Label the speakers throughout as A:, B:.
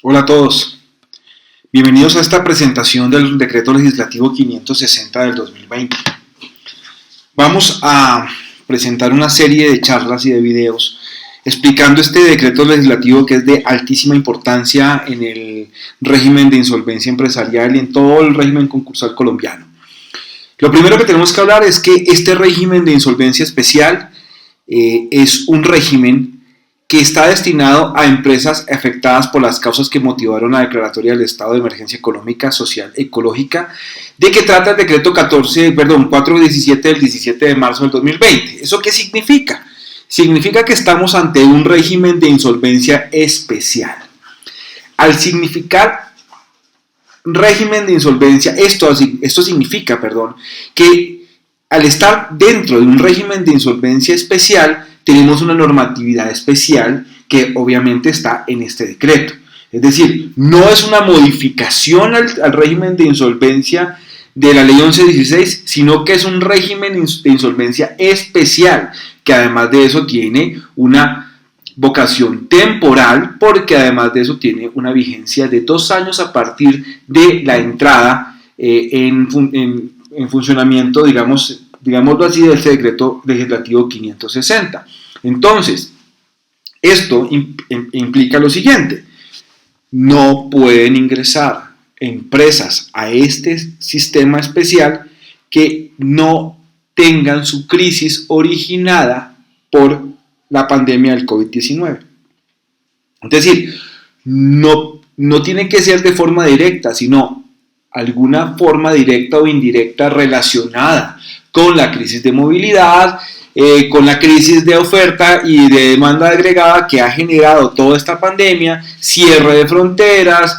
A: Hola a todos, bienvenidos a esta presentación del Decreto Legislativo 560 del 2020. Vamos a presentar una serie de charlas y de videos explicando este decreto legislativo que es de altísima importancia en el régimen de insolvencia empresarial y en todo el régimen concursal colombiano. Lo primero que tenemos que hablar es que este régimen de insolvencia especial es un régimen que está destinado a empresas afectadas por las causas que motivaron la declaratoria del estado de emergencia económica, social, ecológica, de que trata el decreto 417 del 17 de marzo del 2020. ¿Eso qué significa? Significa que estamos ante un régimen de insolvencia especial. Al significar régimen de insolvencia, esto significa, que al estar dentro de un régimen de insolvencia especial, tenemos una normatividad especial que obviamente está en este decreto. Es decir, no es una modificación al régimen de insolvencia de la ley 1116, sino que es un régimen de insolvencia especial, que además de eso tiene una vocación temporal, porque además de eso tiene una vigencia de 2 años a partir de la entrada en funcionamiento, digámoslo así, del decreto legislativo 560. Entonces, esto implica lo siguiente: no pueden ingresar empresas a este sistema especial que no tengan su crisis originada por la pandemia del COVID-19. Es decir, no tiene que ser de forma directa, sino alguna forma directa o indirecta relacionada con la crisis de movilidad, con la crisis de oferta y de demanda agregada que ha generado toda esta pandemia, cierre de fronteras,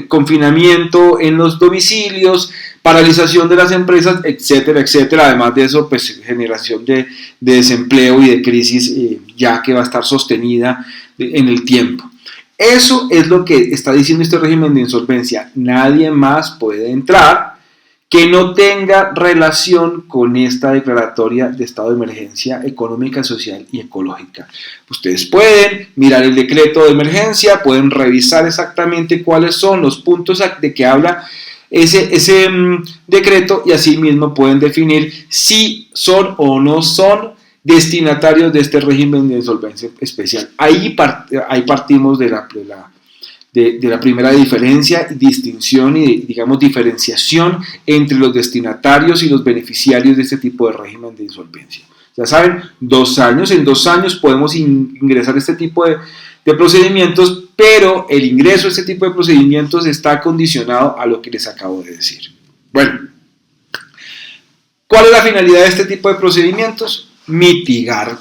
A: confinamiento en los domicilios, paralización de las empresas, etcétera, etcétera. Además de eso, pues generación de desempleo y de crisis ya que va a estar sostenida en el tiempo. Eso es lo que está diciendo este régimen de insolvencia. Nadie más puede entrar que no tenga relación con esta declaratoria de estado de emergencia económica, social y ecológica. Ustedes pueden mirar el decreto de emergencia, pueden revisar exactamente cuáles son los puntos de que habla ese decreto, y así mismo pueden definir si son o no son destinatarios de este régimen de insolvencia especial. Ahí partimos de la primera diferencia, distinción y, diferenciación entre los destinatarios y los beneficiarios de este tipo de régimen de insolvencia. Ya saben, 2 años, en 2 años podemos ingresar a este tipo de procedimientos, pero el ingreso a este tipo de procedimientos está condicionado a lo que les acabo de decir. Bueno, ¿cuál es la finalidad de este tipo de procedimientos? Mitigar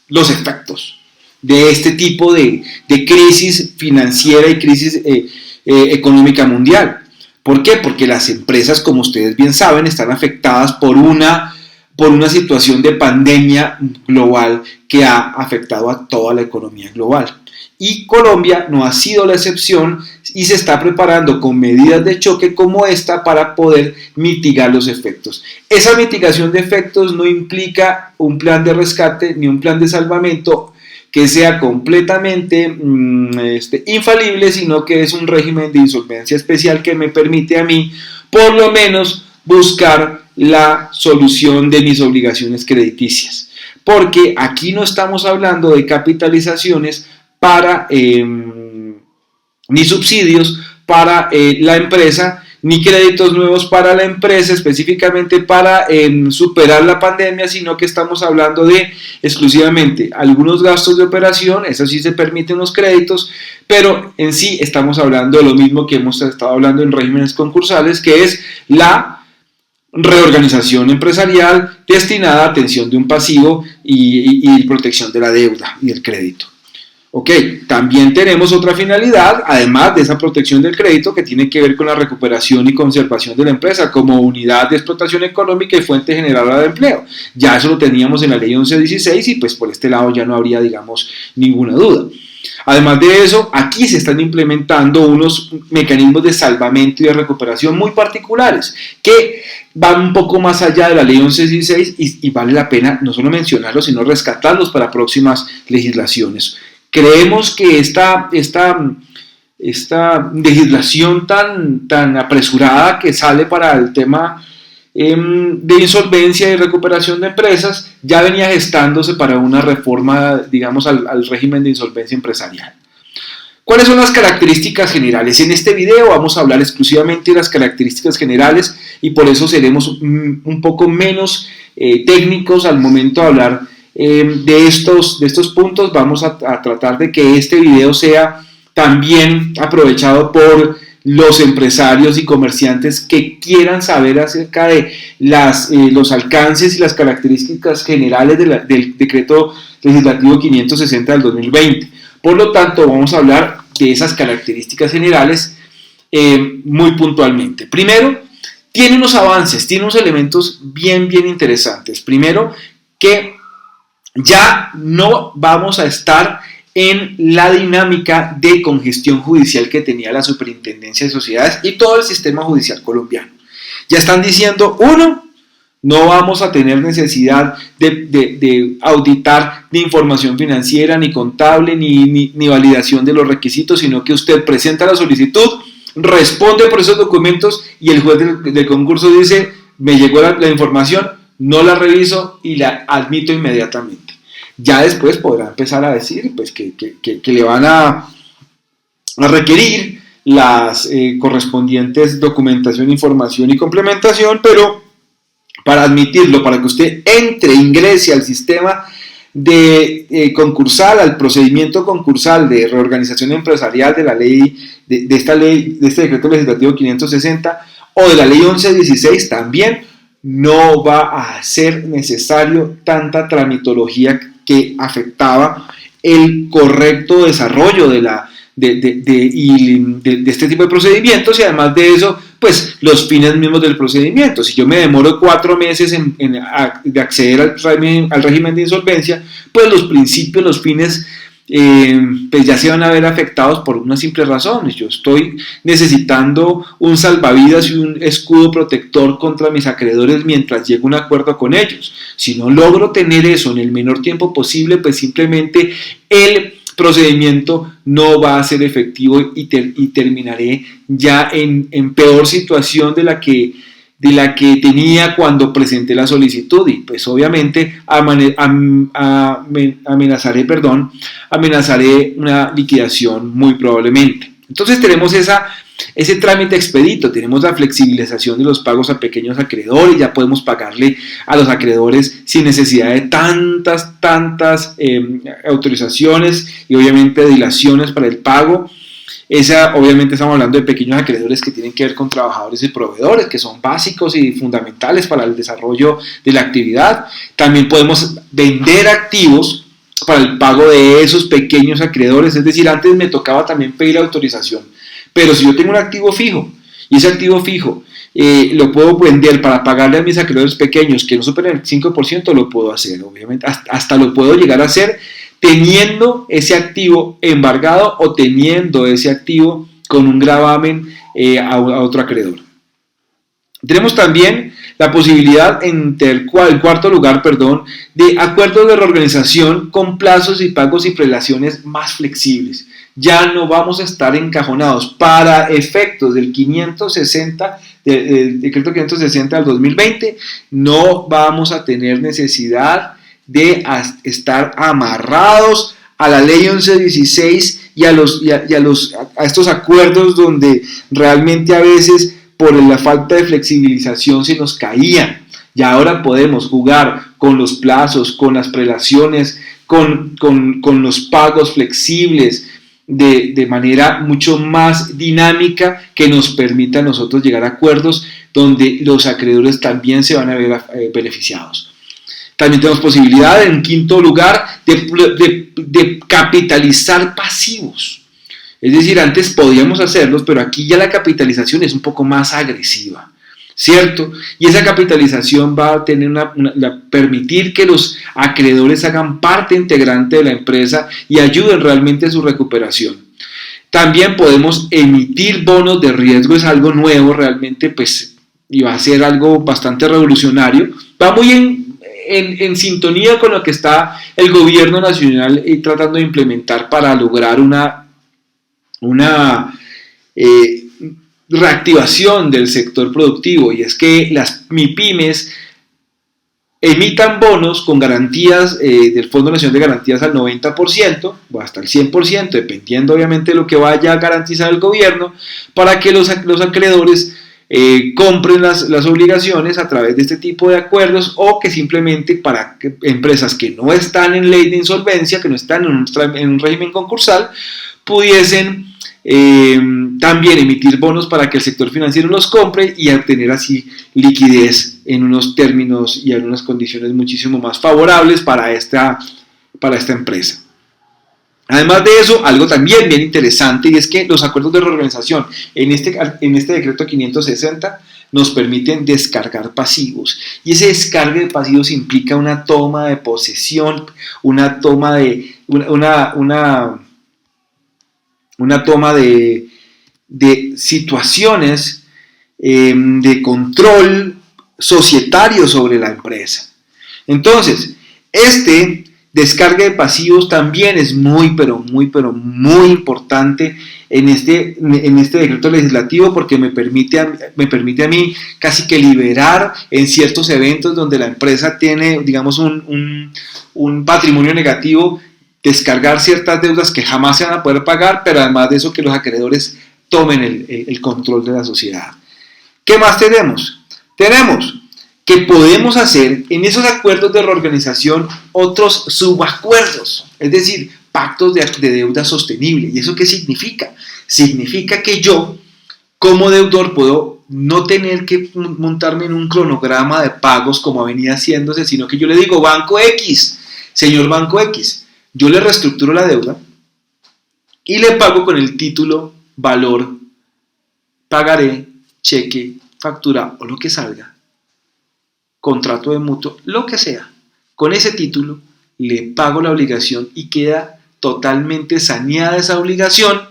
A: los efectos de este tipo de crisis financiera y crisis económica mundial. ¿Por qué? Porque las empresas, como ustedes bien saben, están afectadas por una situación de pandemia global que ha afectado a toda la economía global. Y Colombia no ha sido la excepción y se está preparando con medidas de choque como esta para poder mitigar los efectos. Esa mitigación de efectos no implica un plan de rescate ni un plan de salvamento que sea completamente infalible, sino que es un régimen de insolvencia especial que me permite a mí, por lo menos, buscar la solución de mis obligaciones crediticias. Porque aquí no estamos hablando de capitalizaciones ni subsidios para la empresa, ni créditos nuevos para la empresa específicamente para superar la pandemia, sino que estamos hablando de exclusivamente algunos gastos de operación. Eso sí se permiten los créditos, pero en sí estamos hablando de lo mismo que hemos estado hablando en regímenes concursales, que es la reorganización empresarial destinada a atención de un pasivo y protección de la deuda y del crédito. Ok, también tenemos otra finalidad, además de esa protección del crédito, que tiene que ver con la recuperación y conservación de la empresa como unidad de explotación económica y fuente generadora de empleo. Ya eso lo teníamos en la ley 1116 y pues por este lado ya no habría, ninguna duda. Además de eso, aquí se están implementando unos mecanismos de salvamento y de recuperación muy particulares que van un poco más allá de la ley 1116 y vale la pena no solo mencionarlos, sino rescatarlos para próximas legislaciones. Creemos que esta esta legislación tan apresurada que sale para el tema de insolvencia y recuperación de empresas, ya venía gestándose para una reforma, digamos, al régimen de insolvencia empresarial. ¿Cuáles son las características generales? En este video vamos a hablar exclusivamente de las características generales y por eso seremos un poco menos técnicos al momento de hablar de estos puntos. Vamos a tratar de que este video sea también aprovechado por los empresarios y comerciantes que quieran saber acerca de los alcances y las características generales del decreto legislativo 560 del 2020. Por lo tanto, vamos a hablar de esas características generales muy puntualmente. Primero, tiene unos avances, tiene unos elementos bien interesantes. Primero, que ya no vamos a estar en la dinámica de congestión judicial que tenía la Superintendencia de Sociedades y todo el sistema judicial colombiano. Ya están diciendo, uno, no vamos a tener necesidad de auditar ni información financiera, ni contable, ni validación de los requisitos, sino que usted presenta la solicitud, responde por esos documentos y el juez del concurso dice, me llegó la información, no la reviso y la admito inmediatamente. Ya después podrá empezar a decir pues, que le van a requerir las correspondientes documentación, información y complementación, pero para admitirlo, para que usted ingrese al sistema de concursal, al procedimiento concursal de reorganización empresarial de la ley, de este decreto legislativo 560 o de la ley 1116, también no va a ser necesario tanta tramitología que afectaba el correcto desarrollo de este tipo de procedimientos y además de eso, pues los fines mismos del procedimiento. Si yo me demoro 4 meses de acceder al régimen de insolvencia, pues los principios, los fines, pues ya se van a ver afectados por una simple razón. Yo estoy necesitando un salvavidas y un escudo protector contra mis acreedores mientras llego a un acuerdo con ellos. Si no logro tener eso en el menor tiempo posible, pues simplemente el procedimiento no va a ser efectivo y terminaré ya en peor situación de la que tenía cuando presenté la solicitud y pues obviamente amenazaré una liquidación muy probablemente. Entonces tenemos ese trámite expedito, tenemos la flexibilización de los pagos a pequeños acreedores, ya podemos pagarle a los acreedores sin necesidad de tantas autorizaciones y obviamente dilaciones para el pago. Obviamente estamos hablando de pequeños acreedores que tienen que ver con trabajadores y proveedores, que son básicos y fundamentales para el desarrollo de la actividad. También podemos vender activos para el pago de esos pequeños acreedores, es decir, antes me tocaba también pedir autorización. Pero si yo tengo un activo fijo y ese activo fijo lo puedo vender para pagarle a mis acreedores pequeños que no superen el 5%, lo puedo hacer, obviamente, hasta lo puedo llegar a hacer teniendo ese activo embargado o teniendo ese activo con un gravamen a otro acreedor. Tenemos también la posibilidad en cuarto lugar, de acuerdos de reorganización con plazos y pagos y prelaciones más flexibles. Ya no vamos a estar encajonados para efectos del 560, del decreto 560 del 2020, no vamos a tener necesidad de estar amarrados a la ley 1116 y a estos acuerdos donde realmente a veces por la falta de flexibilización se nos caían. Y ahora podemos jugar con los plazos, con las prelaciones, con los pagos flexibles de manera mucho más dinámica que nos permita a nosotros llegar a acuerdos donde los acreedores también se van a ver beneficiados. También tenemos posibilidad, en quinto lugar, de capitalizar pasivos. Es decir, antes podíamos hacerlos, pero aquí ya la capitalización es un poco más agresiva, ¿cierto? Y esa capitalización va a tener permitir que los acreedores hagan parte integrante de la empresa y ayuden realmente a su recuperación. También podemos emitir bonos de riesgo, es algo nuevo realmente, pues, y va a ser algo bastante revolucionario. Va muy en sintonía con lo que está el gobierno nacional tratando de implementar para lograr una una reactivación del sector productivo, y es que las MIPYMES emitan bonos con garantías del Fondo Nacional de Garantías al 90% o hasta el 100%, dependiendo obviamente de lo que vaya a garantizar el gobierno, para que los acreedores compren las obligaciones a través de este tipo de acuerdos, o que simplemente para que empresas que no están en ley de insolvencia, que no están en un régimen concursal, pudiesen también emitir bonos para que el sector financiero los compre y obtener así liquidez en unos términos y en unas condiciones muchísimo más favorables para esta empresa. Además de eso, algo también bien interesante, y es que los acuerdos de reorganización en este decreto 560 nos permiten descargar pasivos, y ese descargue de pasivos implica una toma de posesión, una toma de situaciones de control societario sobre la empresa. Entonces, este descargue de pasivos también es muy importante en este decreto legislativo, porque me permite a mí casi que liberar en ciertos eventos donde la empresa tiene, digamos, un patrimonio negativo, descargar ciertas deudas que jamás se van a poder pagar, pero además de eso que los acreedores tomen el control de la sociedad. ¿Qué más tenemos? Tenemos que podemos hacer en esos acuerdos de reorganización otros subacuerdos, es decir, pactos de deuda sostenible. ¿Y eso qué significa? Significa que yo, como deudor, puedo no tener que montarme en un cronograma de pagos como venía haciéndose, sino que yo le digo, Banco X, señor Banco X, yo le reestructuro la deuda y le pago con el título, valor, pagaré, cheque, factura o lo que salga, contrato de mutuo, lo que sea. Con ese título le pago la obligación y queda totalmente saneada esa obligación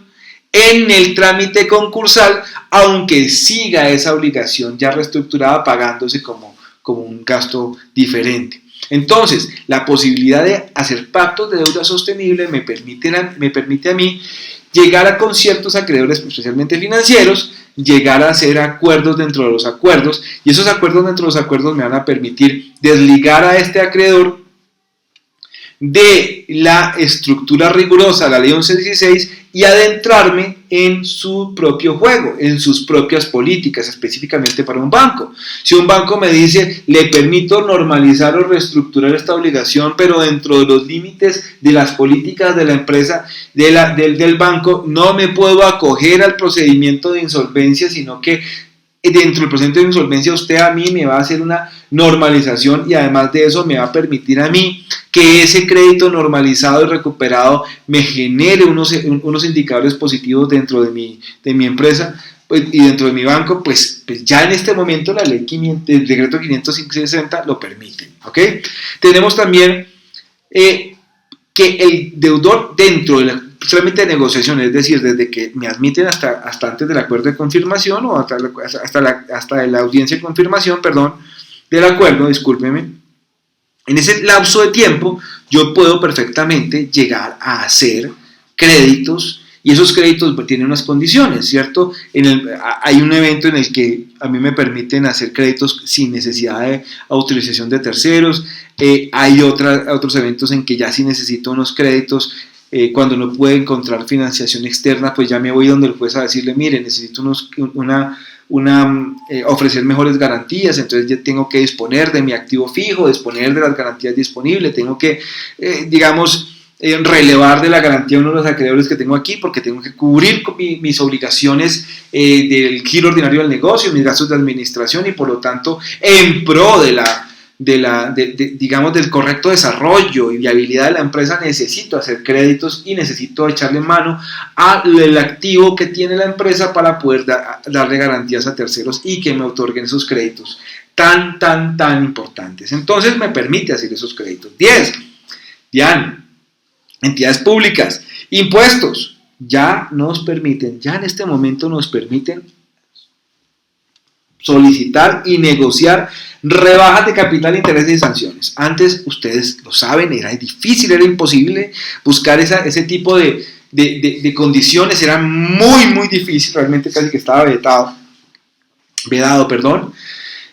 A: en el trámite concursal, aunque siga esa obligación ya reestructurada pagándose como un gasto diferente. Entonces, la posibilidad de hacer pactos de deuda sostenible me permite a mí llegar a conciertos acreedores, especialmente financieros, llegar a hacer acuerdos dentro de los acuerdos, y esos acuerdos dentro de los acuerdos me van a permitir desligar a este acreedor de la estructura rigurosa de la ley 1116 y adentrarme en su propio juego, en sus propias políticas, específicamente para un banco. Si un banco me dice, le permito normalizar o reestructurar esta obligación, pero dentro de los límites de las políticas de la empresa, del banco, no me puedo acoger al procedimiento de insolvencia, sino que dentro del procedimiento de insolvencia usted a mí me va a hacer una normalización, y además de eso me va a permitir a mí que ese crédito normalizado y recuperado me genere unos indicadores positivos dentro de mi empresa, pues, y dentro de mi banco, pues ya en este momento la ley el decreto 560 lo permite, ¿ok? Tenemos también que el deudor dentro de la trámite de negociación, es decir, desde que me admiten hasta antes del acuerdo de confirmación, o hasta la audiencia de confirmación, del acuerdo, discúlpeme, en ese lapso de tiempo yo puedo perfectamente llegar a hacer créditos, y esos créditos tienen unas condiciones, ¿cierto? Hay un evento en el que a mí me permiten hacer créditos sin necesidad de autorización de terceros, hay otros eventos en que ya sí necesito unos créditos. Cuando no puede encontrar financiación externa, pues ya me voy donde el juez a decirle, mire, necesito ofrecer mejores garantías, entonces ya tengo que disponer de mi activo fijo, disponer de las garantías disponibles, tengo que, relevar de la garantía uno de los acreedores que tengo aquí, porque tengo que cubrir mis obligaciones del giro ordinario del negocio, mis gastos de administración, y por lo tanto, en pro del correcto desarrollo y viabilidad de la empresa, necesito hacer créditos y necesito echarle mano al activo que tiene la empresa para poder darle garantías a terceros y que me otorguen esos créditos tan importantes. Entonces me permite hacer esos créditos. 10. Entidades públicas, impuestos, ya en este momento nos permiten solicitar y negociar rebajas de capital, intereses y sanciones. Antes, ustedes lo saben, era difícil, era imposible buscar ese tipo de de condiciones era muy, muy difícil, realmente casi que estaba vedado, perdón.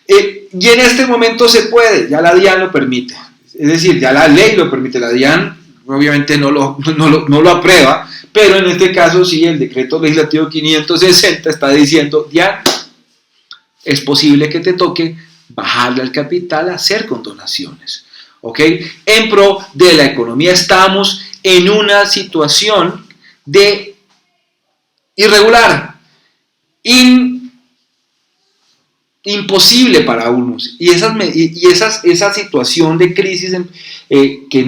A: Y en este momento se puede, ya la DIAN lo permite, es decir, ya la ley lo permite, la DIAN obviamente no lo aprueba, pero en este caso sí, el decreto legislativo 560 está diciendo, DIAN, es posible que te toque bajarle al capital, hacer condonaciones, ¿ok? En pro de la economía. Estamos en una situación de irregular, imposible para unos, y esa situación de crisis que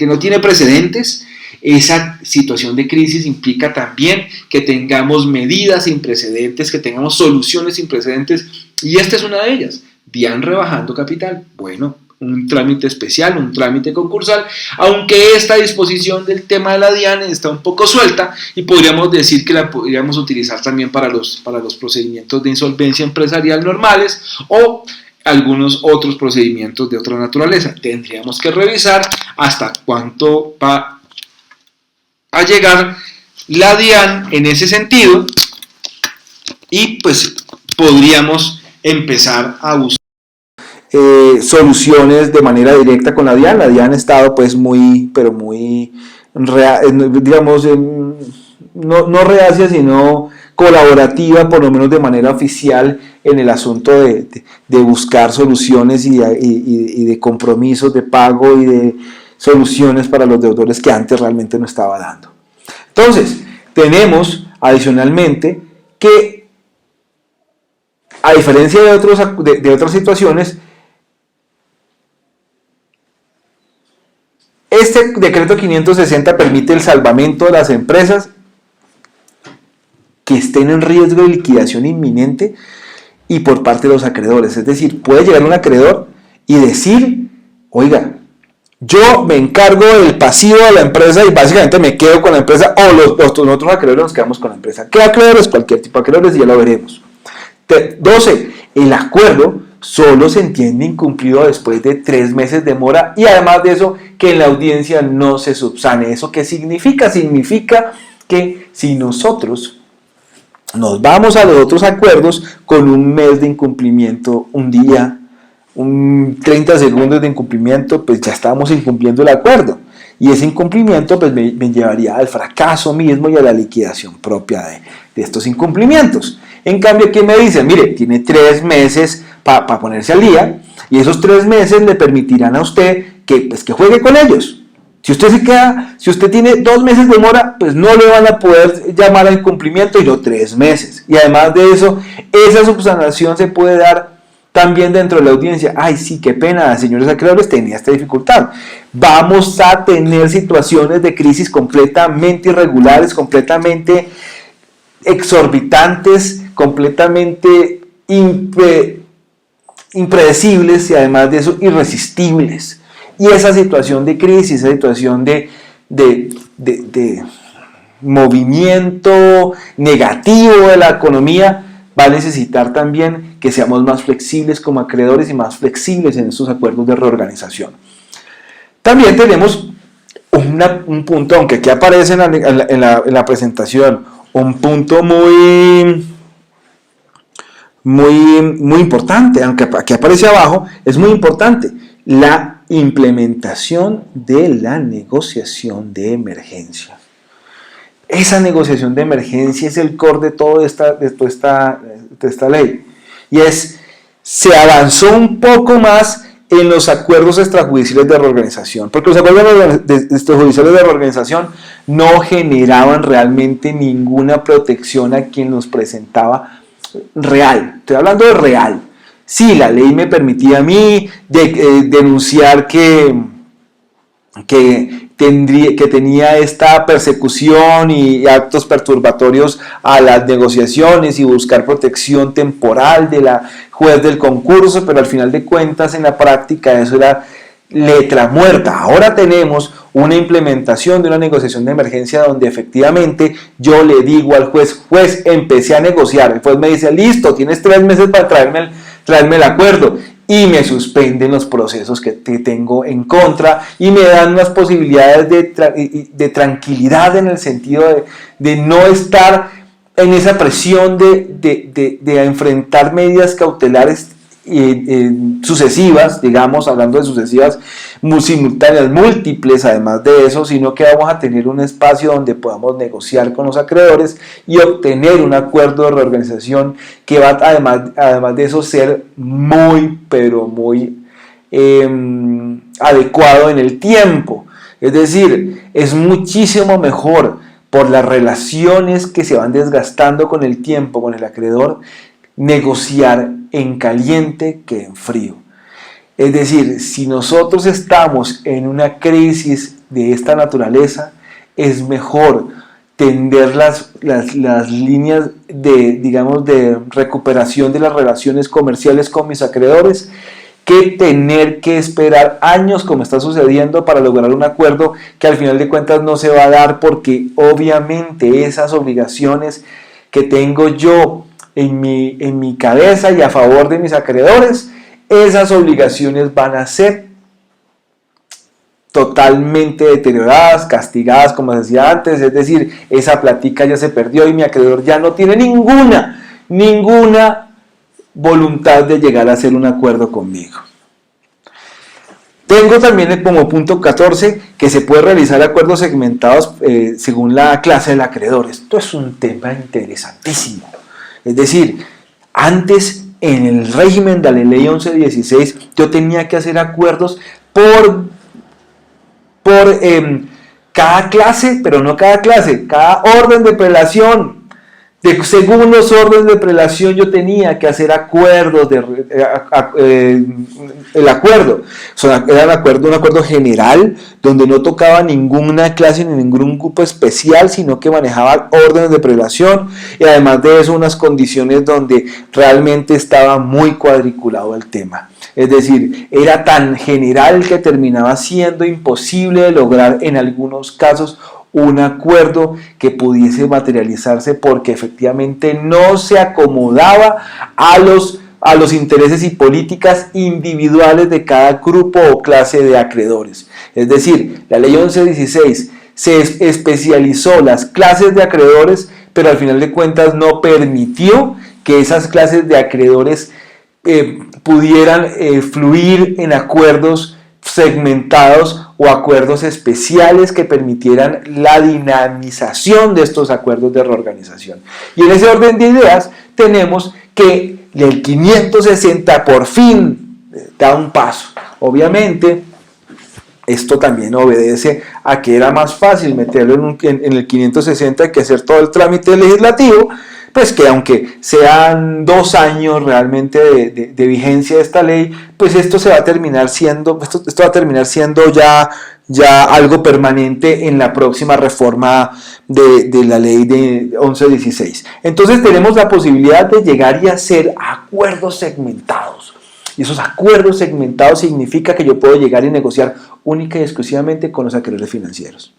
A: no tiene precedentes. Esa situación de crisis implica también que tengamos medidas sin precedentes, que tengamos soluciones sin precedentes, y esta es una de ellas. DIAN rebajando capital. Bueno, un trámite especial, un trámite concursal, aunque esta disposición del tema de la DIAN está un poco suelta y podríamos decir que la podríamos utilizar también para los procedimientos de insolvencia empresarial normales o algunos otros procedimientos de otra naturaleza. Tendríamos que revisar hasta cuánto va a llegar la DIAN en ese sentido, y pues podríamos empezar a buscar soluciones de manera directa con la DIAN. La DIAN ha estado pues muy digamos, no reacia, sino colaborativa, por lo menos de manera oficial, en el asunto de buscar soluciones y de compromisos de pago y de soluciones para los deudores que antes realmente no estaba dando. Entonces, tenemos adicionalmente que, a diferencia de otras situaciones, este decreto 560 permite el salvamento de las empresas que estén en riesgo de liquidación inminente y por parte de los acreedores. Es decir, puede llegar un acreedor y decir, oiga, yo me encargo del pasivo de la empresa y básicamente me quedo con la empresa, o nosotros acreedores nos quedamos con la empresa. ¿Qué acreedores? Cualquier tipo de acreedores, y ya lo veremos. 12. El acuerdo solo se entiende incumplido después de 3 meses de mora, y además de eso, que en la audiencia no se subsane. ¿Eso qué significa? Significa que si nosotros nos vamos a los otros acuerdos con un mes de incumplimiento, un día, 30 segundos de incumplimiento, pues ya estamos incumpliendo el acuerdo, y ese incumplimiento pues me llevaría al fracaso mismo y a la liquidación propia de estos incumplimientos. En cambio, aquí me dicen, mire, tiene 3 meses para ponerse al día, y esos 3 meses le permitirán a usted que juegue con ellos. Si usted tiene 2 meses de mora, pues no le van a poder llamar al incumplimiento, y no 3 meses. Y además de eso, esa subsanación se puede dar también dentro de la audiencia. Ay, sí, qué pena, señores acreedores, tenía esta dificultad. Vamos a tener situaciones de crisis completamente irregulares, completamente exorbitantes, completamente impredecibles, y además de eso, irresistibles. Y esa situación de crisis, esa situación de movimiento negativo de la economía, va a necesitar también que seamos más flexibles como acreedores y más flexibles en estos acuerdos de reorganización. También tenemos un punto, aunque aquí aparece en la presentación, un punto muy importante, aunque aquí aparece abajo, es muy importante: la implementación de la negociación de emergencia. Esa negociación de emergencia es el core de toda esta ley, y se avanzó un poco más en los acuerdos extrajudiciales de reorganización, porque los acuerdos extrajudiciales de reorganización no generaban realmente ninguna protección a quien los presentaba real. Estoy hablando de real. Sí, la ley me permitía a mí denunciar que tenía esta persecución y actos perturbatorios a las negociaciones y buscar protección temporal de la juez del concurso, pero al final de cuentas, en la práctica, eso era letra muerta. Ahora tenemos una implementación de una negociación de emergencia donde efectivamente yo le digo al juez, empecé a negociar. El juez me dice, listo, tienes 3 meses para traerme el acuerdo. y me suspenden los procesos que tengo en contra y me dan unas posibilidades de tranquilidad en el sentido de no estar en esa presión de enfrentar medidas cautelares sucesivas, digamos, hablando de sucesivas simultáneas, múltiples además de eso, sino que vamos a tener un espacio donde podamos negociar con los acreedores y obtener un acuerdo de reorganización que va además de eso ser muy, pero muy adecuado en el tiempo. Es decir, es muchísimo mejor por las relaciones que se van desgastando con el tiempo con el acreedor, negociar en caliente que en frío. Es decir, si nosotros estamos en una crisis de esta naturaleza, es mejor tender las líneas de recuperación de las relaciones comerciales con mis acreedores que tener que esperar años como está sucediendo para lograr un acuerdo que al final de cuentas no se va a dar, porque obviamente esas obligaciones que tengo yo en mi cabeza y a favor de mis acreedores, esas obligaciones van a ser totalmente deterioradas, castigadas, como decía antes. Es decir, esa plática ya se perdió y mi acreedor ya no tiene ninguna voluntad de llegar a hacer un acuerdo conmigo. Tengo también como punto 14 que se puede realizar acuerdos segmentados según la clase del acreedor. Esto es un tema interesantísimo. Es decir, antes en el régimen de la ley 1116 yo tenía que hacer acuerdos por cada clase, pero no cada clase, cada orden de prelación. Según los órdenes de prelación yo tenía que hacer acuerdos, el acuerdo, era un acuerdo general donde no tocaba ninguna clase ni ningún grupo especial, sino que manejaba órdenes de prelación y además de eso unas condiciones donde realmente estaba muy cuadriculado el tema. Es decir, era tan general que terminaba siendo imposible de lograr en algunos casos un acuerdo que pudiese materializarse porque efectivamente no se acomodaba a los intereses y políticas individuales de cada grupo o clase de acreedores. Es decir, la ley 1116 se especializó las clases de acreedores, pero al final de cuentas no permitió que esas clases de acreedores pudieran fluir en acuerdos segmentados o acuerdos especiales que permitieran la dinamización de estos acuerdos de reorganización. Y en ese orden de ideas tenemos que el 560 por fin da un paso. Obviamente esto también obedece a que era más fácil meterlo en el 560 que hacer todo el trámite legislativo, pues que aunque sean 2 años realmente de vigencia de esta ley, pues esto va a terminar siendo ya algo permanente en la próxima reforma de la ley de 1116. Entonces tenemos la posibilidad de llegar y hacer acuerdos segmentados. Y esos acuerdos segmentados significa que yo puedo llegar y negociar única y exclusivamente con los acreedores financieros.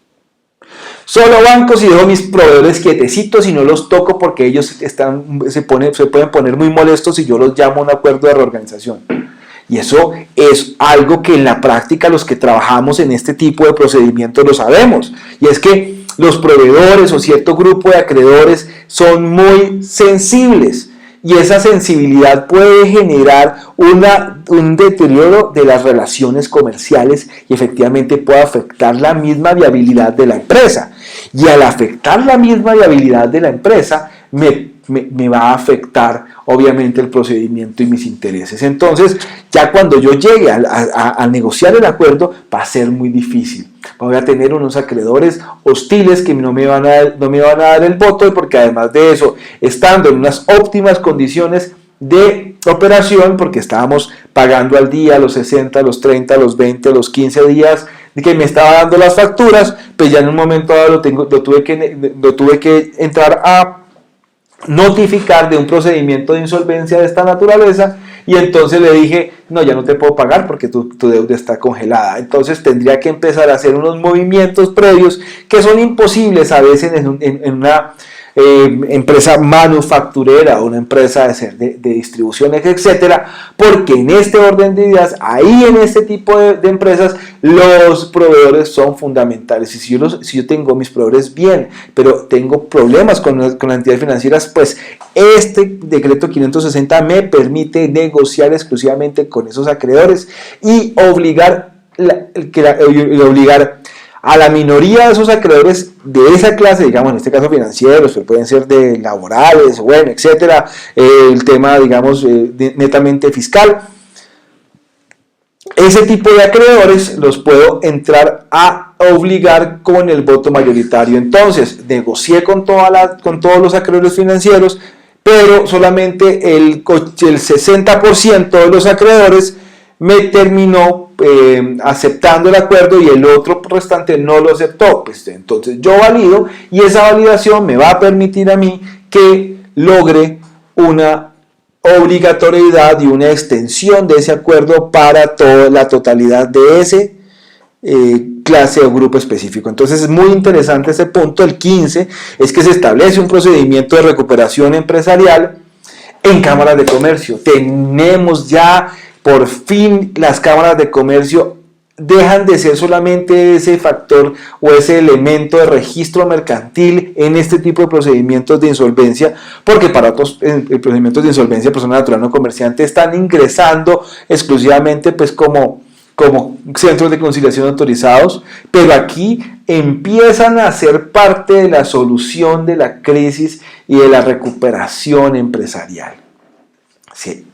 A: Solo bancos y dejo mis proveedores quietecitos y no los toco porque ellos se pueden poner muy molestos si yo los llamo a un acuerdo de reorganización. Y eso es algo que en la práctica los que trabajamos en este tipo de procedimientos lo sabemos. Y es que los proveedores o cierto grupo de acreedores son muy sensibles. Y esa sensibilidad puede generar un deterioro de las relaciones comerciales y efectivamente puede afectar la misma viabilidad de la empresa. Y al afectar la misma viabilidad de la empresa, me va a afectar obviamente el procedimiento y mis intereses. Entonces, ya cuando yo llegue a negociar el acuerdo, va a ser muy difícil. Voy a tener unos acreedores hostiles que no me van a dar el voto, porque además de eso, estando en unas óptimas condiciones de operación, porque estábamos pagando al día los 60, los 30, los 20, los 15 días que me estaba dando las facturas, pues ya en un momento dado lo tuve que entrar a notificar de un procedimiento de insolvencia de esta naturaleza, y entonces le dije, no, ya no te puedo pagar porque tu deuda está congelada. Entonces tendría que empezar a hacer unos movimientos previos que son imposibles a veces en una
B: empresa manufacturera o una empresa de distribuciones, etcétera, porque en este orden de ideas, ahí en este tipo de empresas, los proveedores son fundamentales. Y si yo tengo mis proveedores bien, pero tengo problemas con las entidades financieras, pues este decreto 560 me permite negociar exclusivamente con esos acreedores y obligar a la minoría de esos acreedores de esa clase, digamos en este caso financieros, pero pueden ser de laborales, bueno, etcétera, el tema, digamos, netamente fiscal. Ese tipo de acreedores los puedo entrar a obligar con el voto mayoritario. Entonces, negocié con todos los acreedores financieros, pero solamente el 60% de los acreedores me terminó aceptando el acuerdo y el otro restante no lo aceptó. Pues entonces yo valido y esa validación me va a permitir a mí que logre una obligatoriedad y una extensión de ese acuerdo para toda la totalidad de ese clase o grupo específico. Entonces es muy interesante ese punto. El 15 es que se establece un procedimiento de recuperación empresarial en cámaras de comercio. Tenemos ya por fin las cámaras de comercio dejan de ser solamente ese factor o ese elemento de registro mercantil en este tipo de procedimientos de insolvencia, porque para otros procedimientos de insolvencia persona natural no comerciante están ingresando exclusivamente pues como centros de conciliación autorizados, pero aquí empiezan a ser parte de la solución de la crisis y de la recuperación empresarial. Sí.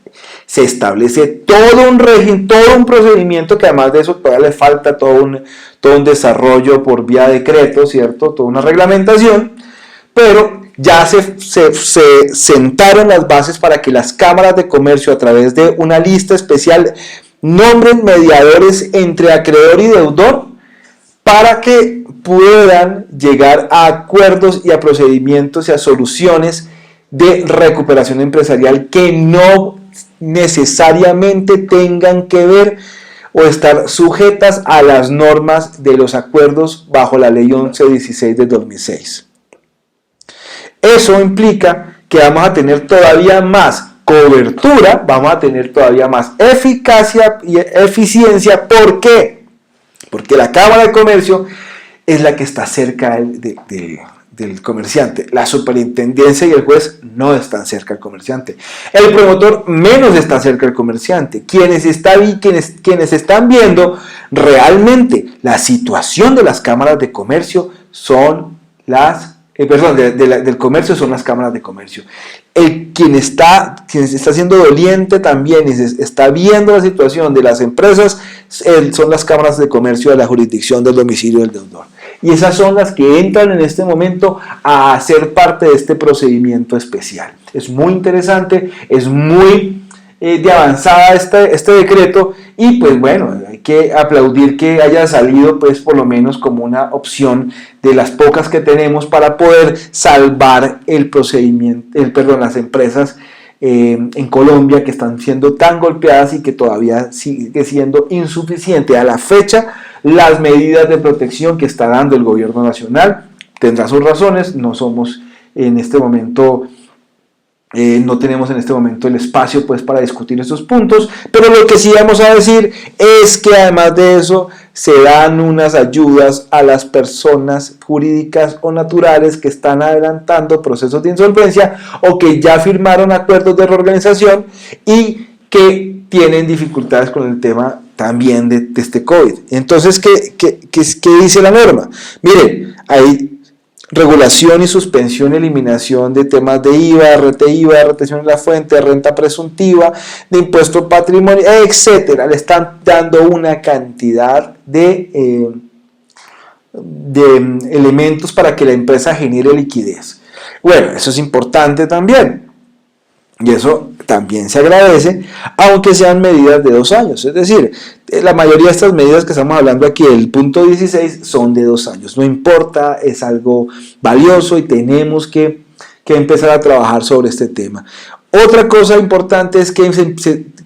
B: Se establece todo un régimen, todo un procedimiento que además de eso todavía le falta todo un desarrollo por vía de decreto, ¿cierto? Toda una reglamentación, pero ya se sentaron las bases para que las cámaras de comercio a través de una lista especial nombren mediadores entre acreedor y deudor para que puedan llegar a acuerdos y a procedimientos y a soluciones de recuperación empresarial que no necesariamente tengan que ver o estar sujetas a las normas de los acuerdos bajo la ley 1116 de 2006. Eso implica que vamos a tener todavía más cobertura, vamos a tener todavía más eficacia y eficiencia. ¿Por qué? Porque la Cámara de Comercio es la que está cerca del comerciante. La superintendencia y el juez no están cerca del comerciante. El promotor menos está cerca del comerciante. Quienes están viendo realmente la situación de las cámaras de comercio son del comercio son las cámaras de comercio. Quien está siendo doliente también y está viendo la situación de las empresas son las cámaras de comercio de la jurisdicción del domicilio del deudor. Y esas son las que entran en este momento a ser parte de este procedimiento especial. Es muy interesante, es muy de avanzada este decreto y pues bueno, hay que aplaudir que haya salido pues por lo menos como una opción de las pocas que tenemos para poder salvar el procedimiento, las empresas en Colombia que están siendo tan golpeadas y que todavía sigue siendo insuficiente a la fecha las medidas de protección que está dando el gobierno nacional. Tendrá sus razones, no somos en este momento, no tenemos en este momento el espacio pues para discutir estos puntos, pero lo que sí vamos a decir es que además de eso se dan unas ayudas a las personas jurídicas o naturales que están adelantando procesos de insolvencia o que ya firmaron acuerdos de reorganización y que tienen dificultades con el tema también de este COVID. Entonces, ¿qué dice la norma? Miren, hay regulación y suspensión, eliminación de temas de IVA, RTIVA, retención de la fuente, de renta presuntiva, de impuesto patrimonio, etcétera. Le están dando una cantidad de elementos para que la empresa genere liquidez. Bueno, eso es importante también. Y eso también se agradece, aunque sean medidas de 2 años. Es decir, la mayoría de estas medidas que estamos hablando aquí del punto 16 son de 2 años. No importa, es algo valioso y tenemos que empezar a trabajar sobre este tema. Otra cosa importante es que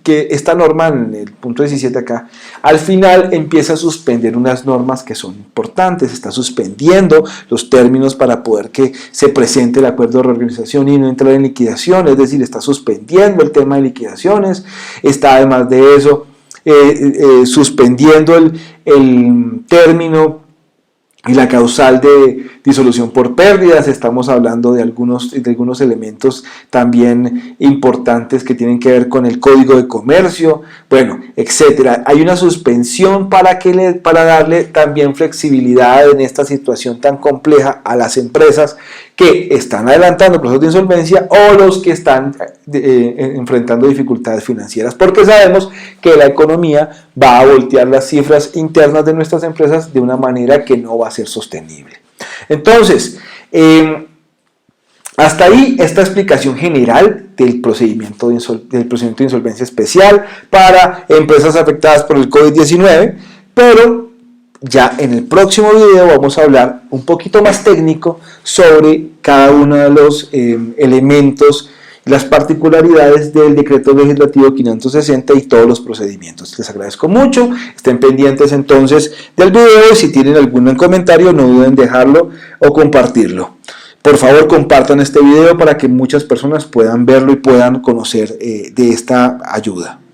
B: que esta norma, en el punto 17 acá, al final empieza a suspender unas normas que son importantes, está suspendiendo los términos para poder que se presente el acuerdo de reorganización y no entrar en liquidación, es decir, está suspendiendo el tema de liquidaciones, está además de eso suspendiendo el término y la causal de disolución por pérdidas. Estamos hablando de algunos elementos también importantes que tienen que ver con el Código de Comercio, bueno, etcétera. Hay una suspensión para darle también flexibilidad en esta situación tan compleja a las empresas que están adelantando procesos de insolvencia o los que están enfrentando dificultades financieras, porque sabemos que la economía va a voltear las cifras internas de nuestras empresas de una manera que no va a ser sostenible. Entonces, hasta ahí esta explicación general del procedimiento de insolvencia especial para empresas afectadas por el COVID-19, pero ya en el próximo video vamos a hablar un poquito más técnico sobre cada uno de los elementos, las particularidades del decreto legislativo 560 y todos los procedimientos. Les agradezco mucho, estén pendientes entonces del video y si tienen algún comentario no duden en dejarlo o compartirlo. Por favor, compartan este video para que muchas personas puedan verlo y puedan conocer de esta ayuda.